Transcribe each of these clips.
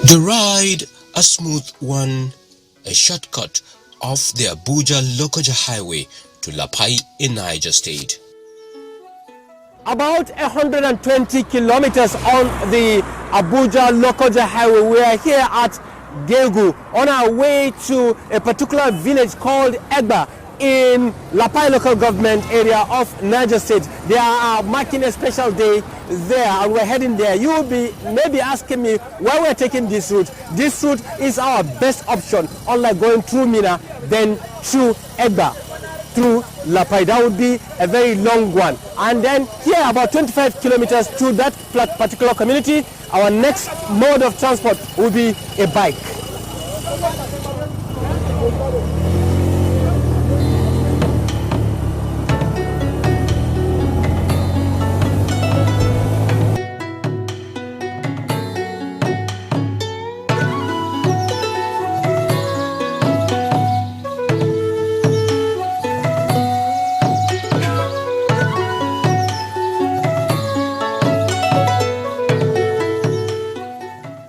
The ride, a smooth one, a shortcut off the Abuja-Lokoja highway to Lapai in Niger State. About 120 kilometers on the Abuja-Lokoja highway. We are here at Gegu on our way to a particular village called Egba in Lapai local government area of Niger State. They are marking a special day there and we're heading there. You will be maybe asking me why we're taking this route. This route is our best option, unlike going through Mina, then through Egba, through Lapai. That would be a very long one. And then here, about 25 kilometers to that particular community, our next mode of transport will be a bike.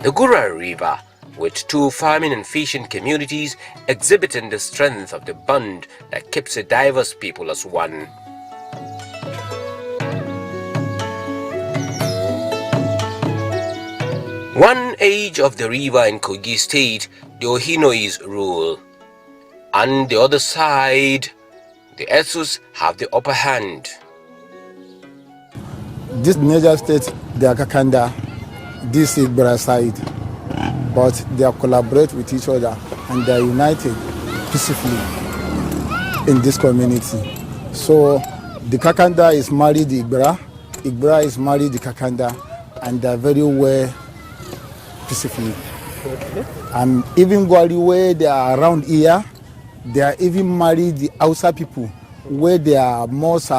The Gura River, with two farming and fishing communities exhibiting the strength of the bond that keeps a diverse people as one. One edge of the river in Kogi State, the Ohinois rule. On the other side, the Esus have the upper hand. This Niger State, they are Kakanda, this is Egba side, but they collaborate with each other and they are united peacefully in this community. So the Kakanda is married to Egba, Egba is married to Kakanda, and they are very well peacefully. Okay. And even Gwari, where they are around here, they are even married the Hausa people, where they are most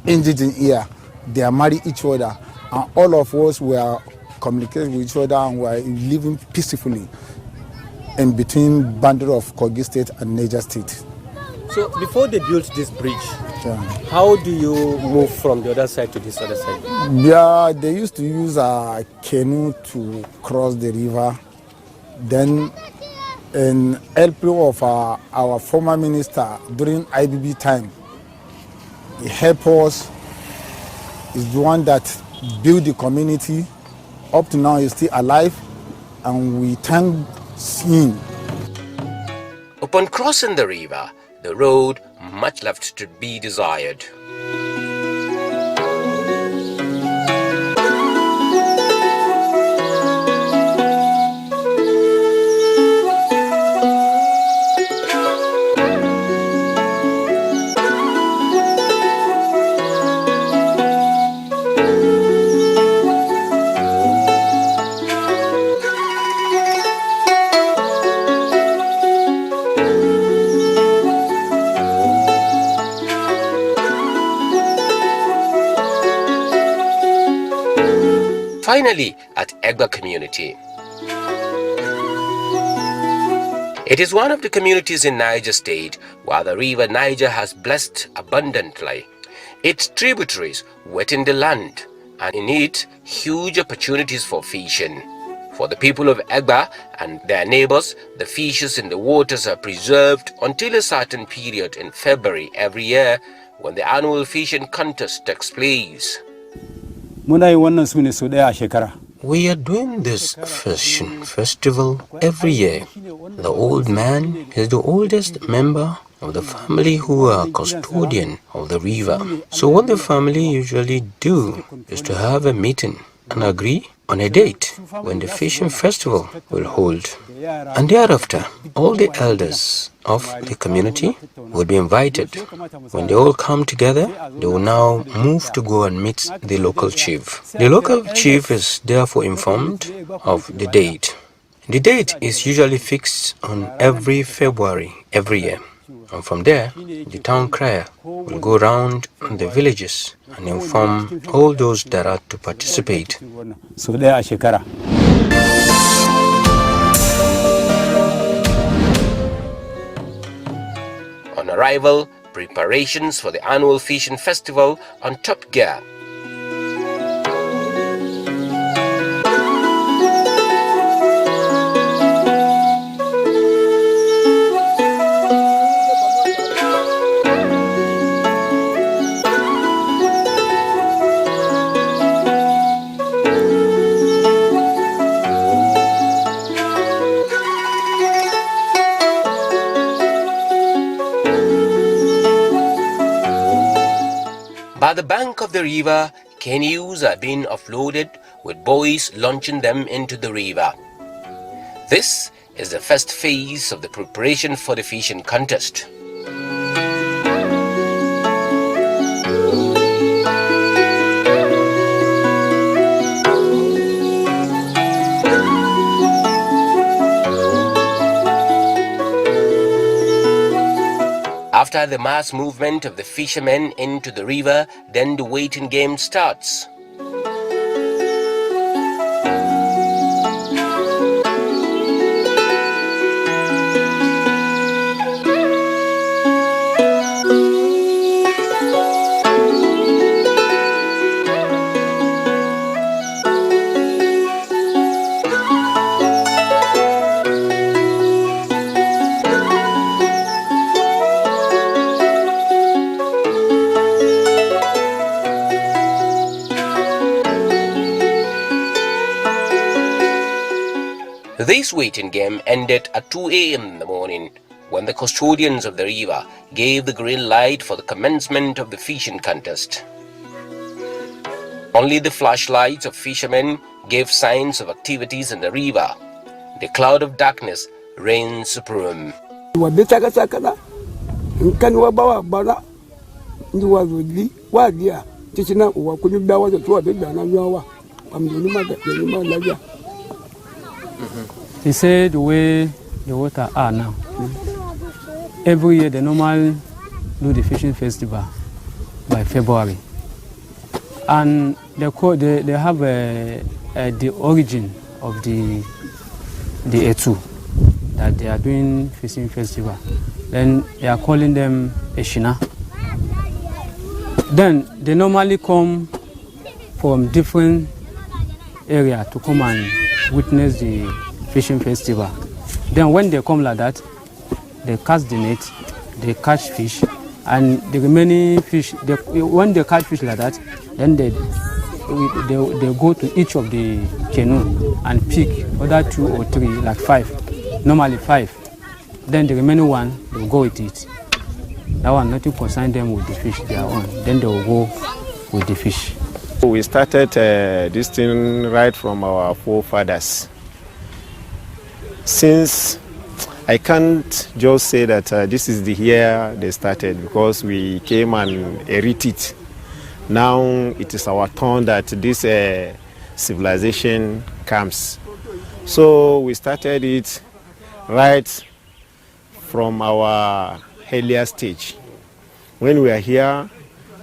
engaged in here. They are married each other. And all of us were communicating with each other and were living peacefully in between boundary of Kogi State and Niger State. So before they built this bridge, how do you move from the other side to this other side? Yeah, they used to use a canoe to cross the river. Then in help of our former minister during IBB time, he helped us, is the one that built the community. Up to now, he's still alive, and we thank him. Upon crossing the river, the road much left to be desired. Finally, at Egba community. It is one of the communities in Niger State where the river Niger has blessed abundantly. Its tributaries wetting the land, and in it, huge opportunities for fishing. For the people of Egba and their neighbors, the fishes in the waters are preserved until a certain period in February every year when the annual fishing contest takes place. We are doing this fishing festival every year. The old man is the oldest member of the family who are custodian of the river. So what the family usually do is to have a meeting and agree on a date when the fishing festival will hold. And thereafter, all the elders of the community will be invited. When they all come together, they will now move to go and meet the local chief. The local chief is therefore informed of the date. The date is usually fixed on every February every year. And from there, the town crier will go around the villages and inform all those that are to participate. On arrival, preparations for the annual fishing festival on top gear. At the bank of the river, canoes are being offloaded with boys launching them into the river. This is the first phase of the preparation for the fishing contest. After the mass movement of the fishermen into the river, then the waiting game starts. This waiting game ended at 2 a.m. in the morning when the custodians of the river gave the green light for the commencement of the fishing contest. Only the flashlights of fishermen gave signs of activities in the river. The cloud of darkness reigned supreme. They say the way the water are now, every year they normally do the fishing festival by February. And they have the origin of the Etu that they are doing fishing festival. Then they are calling them Eshina. Then they normally come from different areas to come and witness the fishing festival. Then when they come like that, they cast the net, they catch fish, and the remaining fish, when they catch fish like that, then they go to each of the canoe and pick other 2 or 3, like 5, normally 5. Then the remaining one, they will go with it. That one, nothing concern them with the fish they are on. Then they will go with the fish. We started this thing right from our forefathers. Since I can't just say that this is the year they started, because we came and inherited it. Now it is our turn that this civilization comes. So we started it right from our earlier stage. When we are here,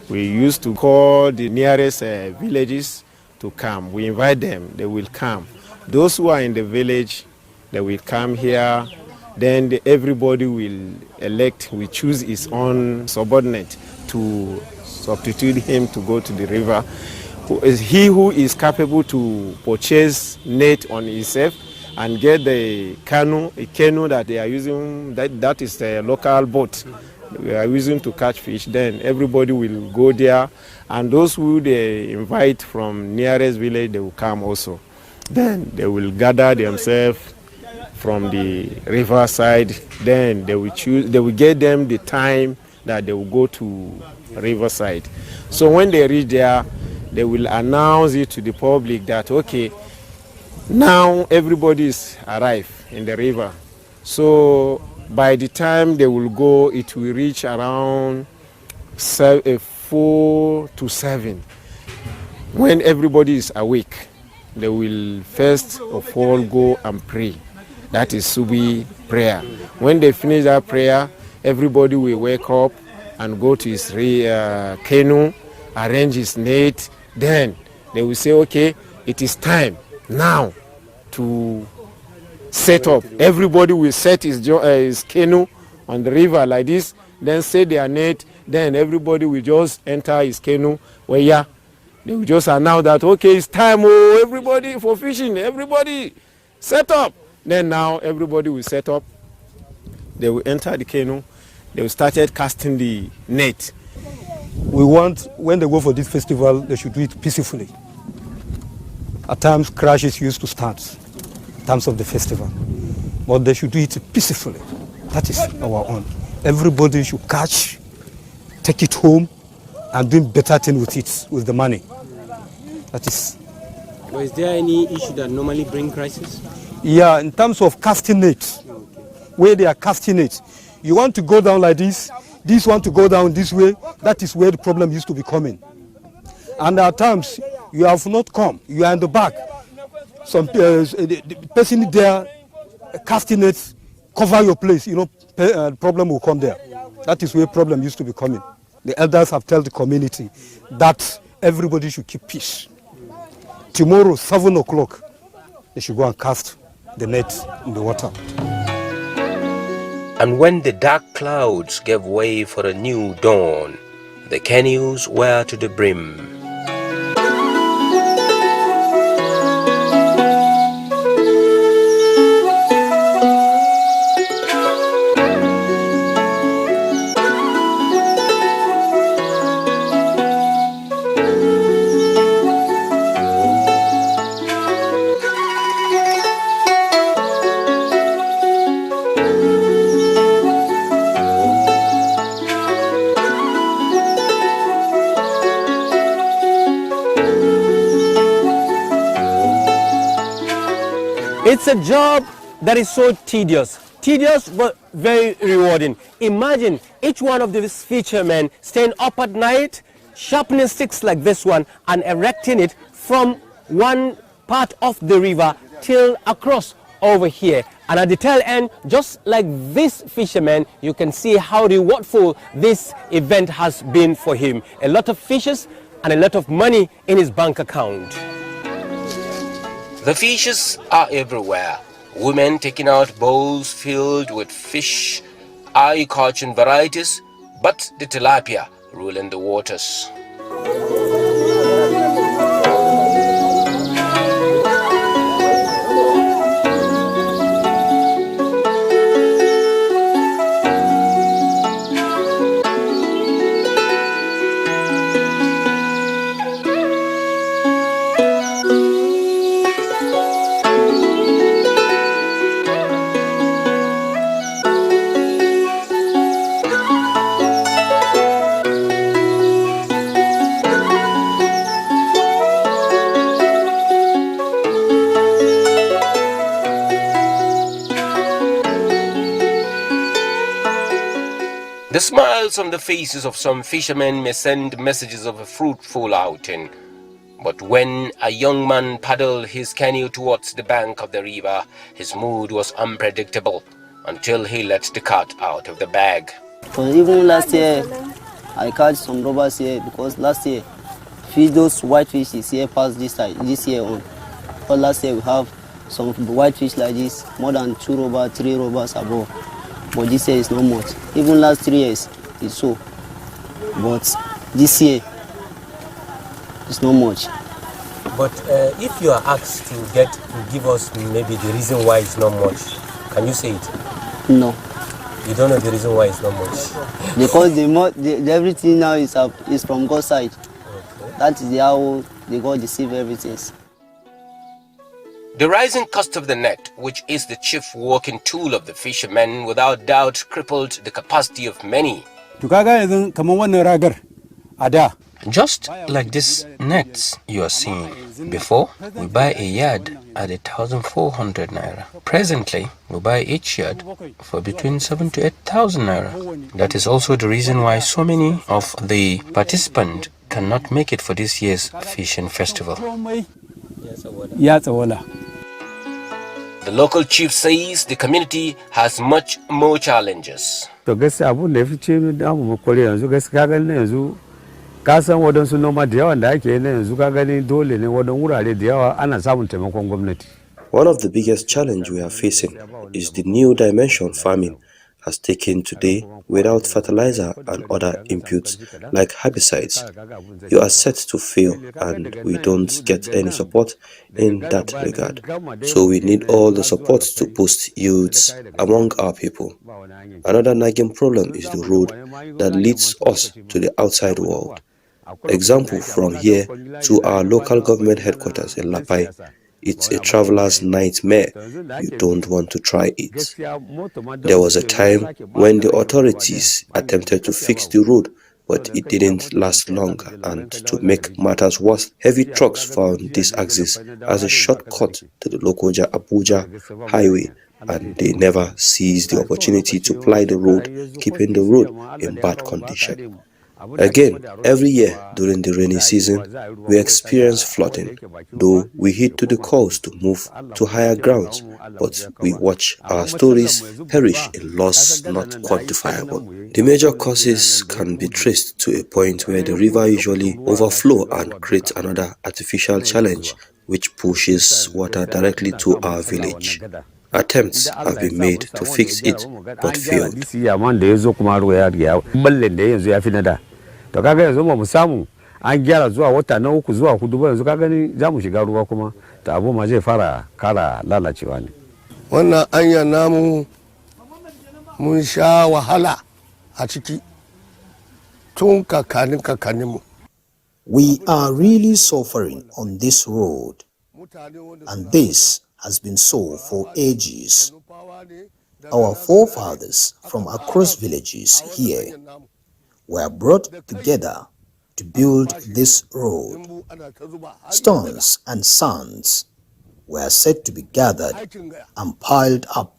we used to call the nearest villages to come. We invite them, they will come. Those who are in the village, they will come here. Then everybody will elect, we choose his own subordinate to substitute him to go to the river. He who is capable to purchase net on himself and get the canoe that they are using, that is a local boat we are using to catch fish. Then everybody will go there, and those who they invite from nearest village, they will come also. Then they will gather themselves from the river side. Then they will get them the time that they will go to riverside. So when they reach there, they will announce it to the public that, okay, now everybody is arrived in the river. So by the time they will go, it will reach around 4 to 7. When everybody is awake, they will first of all go and pray. That is Subi prayer. When they finish that prayer, everybody will wake up and go to his canoe, arrange his net. Then they will say, okay, it is time now to set up. Everybody will set his canoe on the river like this, then set their net. Then everybody will just enter his canoe. Well, yeah, they will just announce that, okay, it's time, oh, everybody for fishing, everybody set up. Then now everybody will set up. They will enter the canoe. They will start casting the net. We want, when they go for this festival, they should do it peacefully. At times, crashes used to start in terms of the festival. But they should do it peacefully. That is our own. Everybody should catch, take it home, and doing better things with it, with the money. That is. But is there any issue that normally bring crisis? Yeah, in terms of casting nets, where they are casting it, you want to go down like this want to go down this way, that is where the problem used to be coming. And at times, you have not come, you are in the back. Some the person there casting it, cover your place, problem will come there. That is where problem used to be coming. The elders have told the community that everybody should keep peace. Tomorrow, 7 o'clock, they should go and cast the net in the water. And when the dark clouds gave way for a new dawn, the canoes were to the brim. It's a job that is so tedious but very rewarding. Imagine each one of these fishermen staying up at night, sharpening sticks like this one and erecting it from one part of the river till across over here. And at the tail end, just like this fisherman, you can see how rewardful this event has been for him. A lot of fishes and a lot of money in his bank account. The fishes are everywhere. Women taking out bowls filled with fish, eye-catching varieties, but the tilapia ruling the waters. The smiles on the faces of some fishermen may send messages of a fruitful outing. But when a young man paddled his canoe towards the bank of the river, his mood was unpredictable until he let the cat out of the bag. So even last year, I caught some robbers here because last year, those white fishes here passed this year on. But last year we have some white fish like this, more than 2 robbers, 3 robbers above. But this year is not much. Even last 3 years, it's so. But this year, it's not much. But if you are asked to give us maybe the reason why it's not much, can you say it? No. You don't know the reason why it's not much? Because everything now is from God's side. Okay. That is how they God deceive everything. The rising cost of the net, which is the chief working tool of the fishermen, without doubt crippled the capacity of many. Just like these nets you are seeing, before we buy a yard at 1,400 naira. Presently, we buy each yard for between 7,000 to 8,000 naira. That is also the reason why so many of the participants cannot make it for this year's fishing festival. The local chief says the community has much more challenges. kasan waɗansu noma da yawan da ake yi yanzu ka gani dole ne waɗannan wurare da yawa ana samun taimakon gwamnati. One of the biggest challenges we are facing is the new dimension farming has taken today without fertilizer and other inputs like herbicides. You are set to fail and we don't get any support in that regard. So we need all the support to boost youths among our people. Another nagging problem is the road that leads us to the outside world. Example, from here to our local government headquarters in Lapai, it's a traveler's nightmare. You don't want to try it. There was a time when the authorities attempted to fix the road, but it didn't last long, and to make matters worse, heavy trucks found this axis as a shortcut to the Lokoja Abuja highway, and they never seized the opportunity to ply the road, keeping the road in bad condition. Again, every year during the rainy season, we experience flooding, though we heed to the calls to move to higher grounds, but we watch our stories perish in loss not quantifiable. The major causes can be traced to a point where the river usually overflows and creates another artificial challenge which pushes water directly to our village. Attempts have been made to fix it, but failed. To kaga yanzu mu samu an gyara zuwa wata na 3 zuwa 4 ba, yanzu kaga ni za mu shiga ruwa kuma ta abu ma zai fara kara lalacewa ne. Wannan anya namu mun sha wahala a ciki tun kakannin mu. We are really suffering on this road, and this has been so for ages. Our forefathers from across villages here were brought together to build this road. Stones and sands were said to be gathered and piled up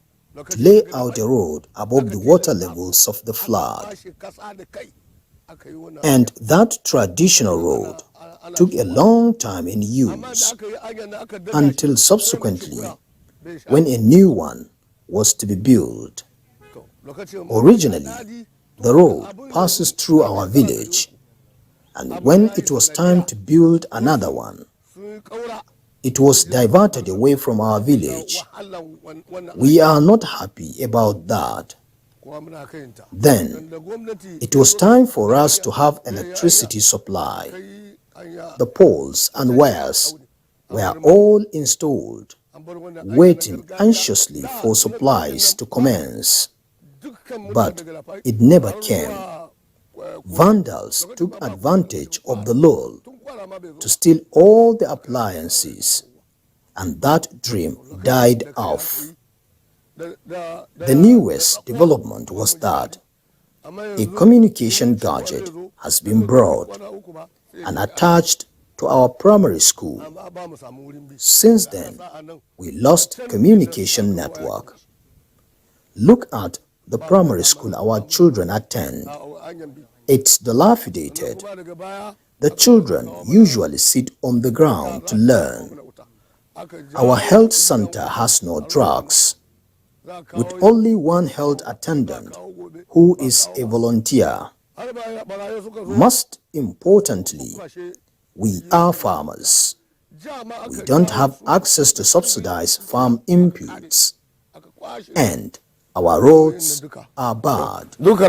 to lay out a road above the water levels of the flood. And that traditional road took a long time in use until subsequently when a new one was to be built. Originally, the road passes through our village, and when it was time to build another one, it was diverted away from our village. We are not happy about that. Then, it was time for us to have electricity supply. The poles and wires were all installed, waiting anxiously for supplies to commence. But it never came. Vandals took advantage of the lull to steal all the appliances, and that dream died off. The newest development was that a communication gadget has been brought and attached to our primary school. Since then, we lost communication network. Look at the primary school our children attend. It's dilapidated. The children usually sit on the ground to learn. Our health center has no drugs, with only one health attendant who is a volunteer. Most importantly, we are farmers. We don't have access to subsidized farm inputs, and our roads are bad. Daga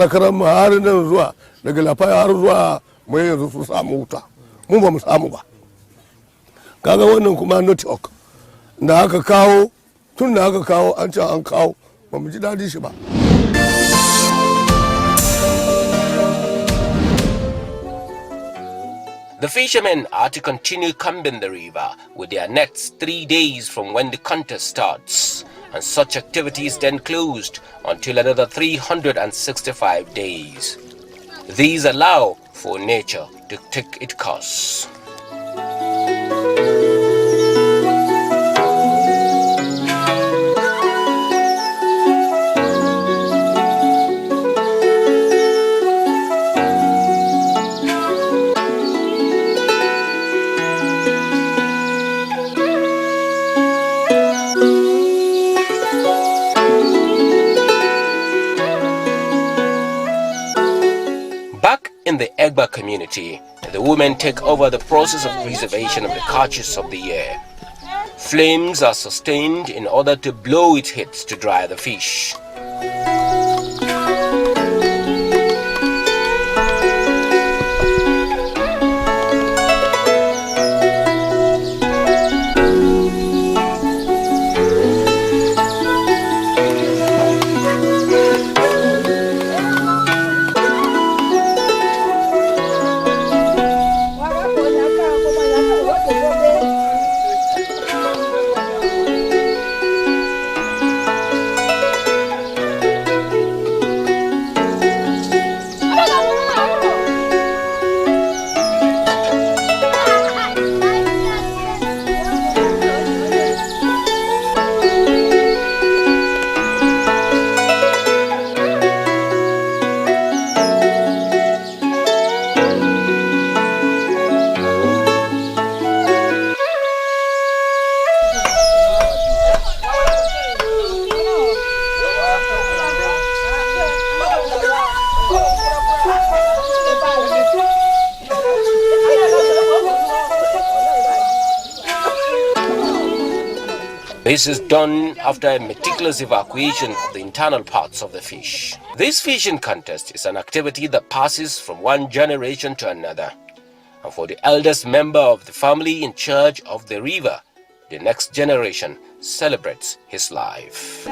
Lapai har zuwa mai yanzu su samu wuta, mu ba mu samu ba. Kaga wannan kuma network da aka kawo, tun da aka kawo an ce an kawo, ba mu ji dadi shi ba. The fishermen are to continue combing the river with their nets 3 days from when the contest starts, and such activities then closed until another 365 days. These allow for nature to take its course. Back in the Egba community, the women take over the process of preservation of the catches of the year. Flames are sustained in order to blow its heads to dry the fish. This is done after a meticulous evacuation of the internal parts of the fish. This fishing contest is an activity that passes from one generation to another. And for the eldest member of the family in charge of the river, the next generation celebrates his life.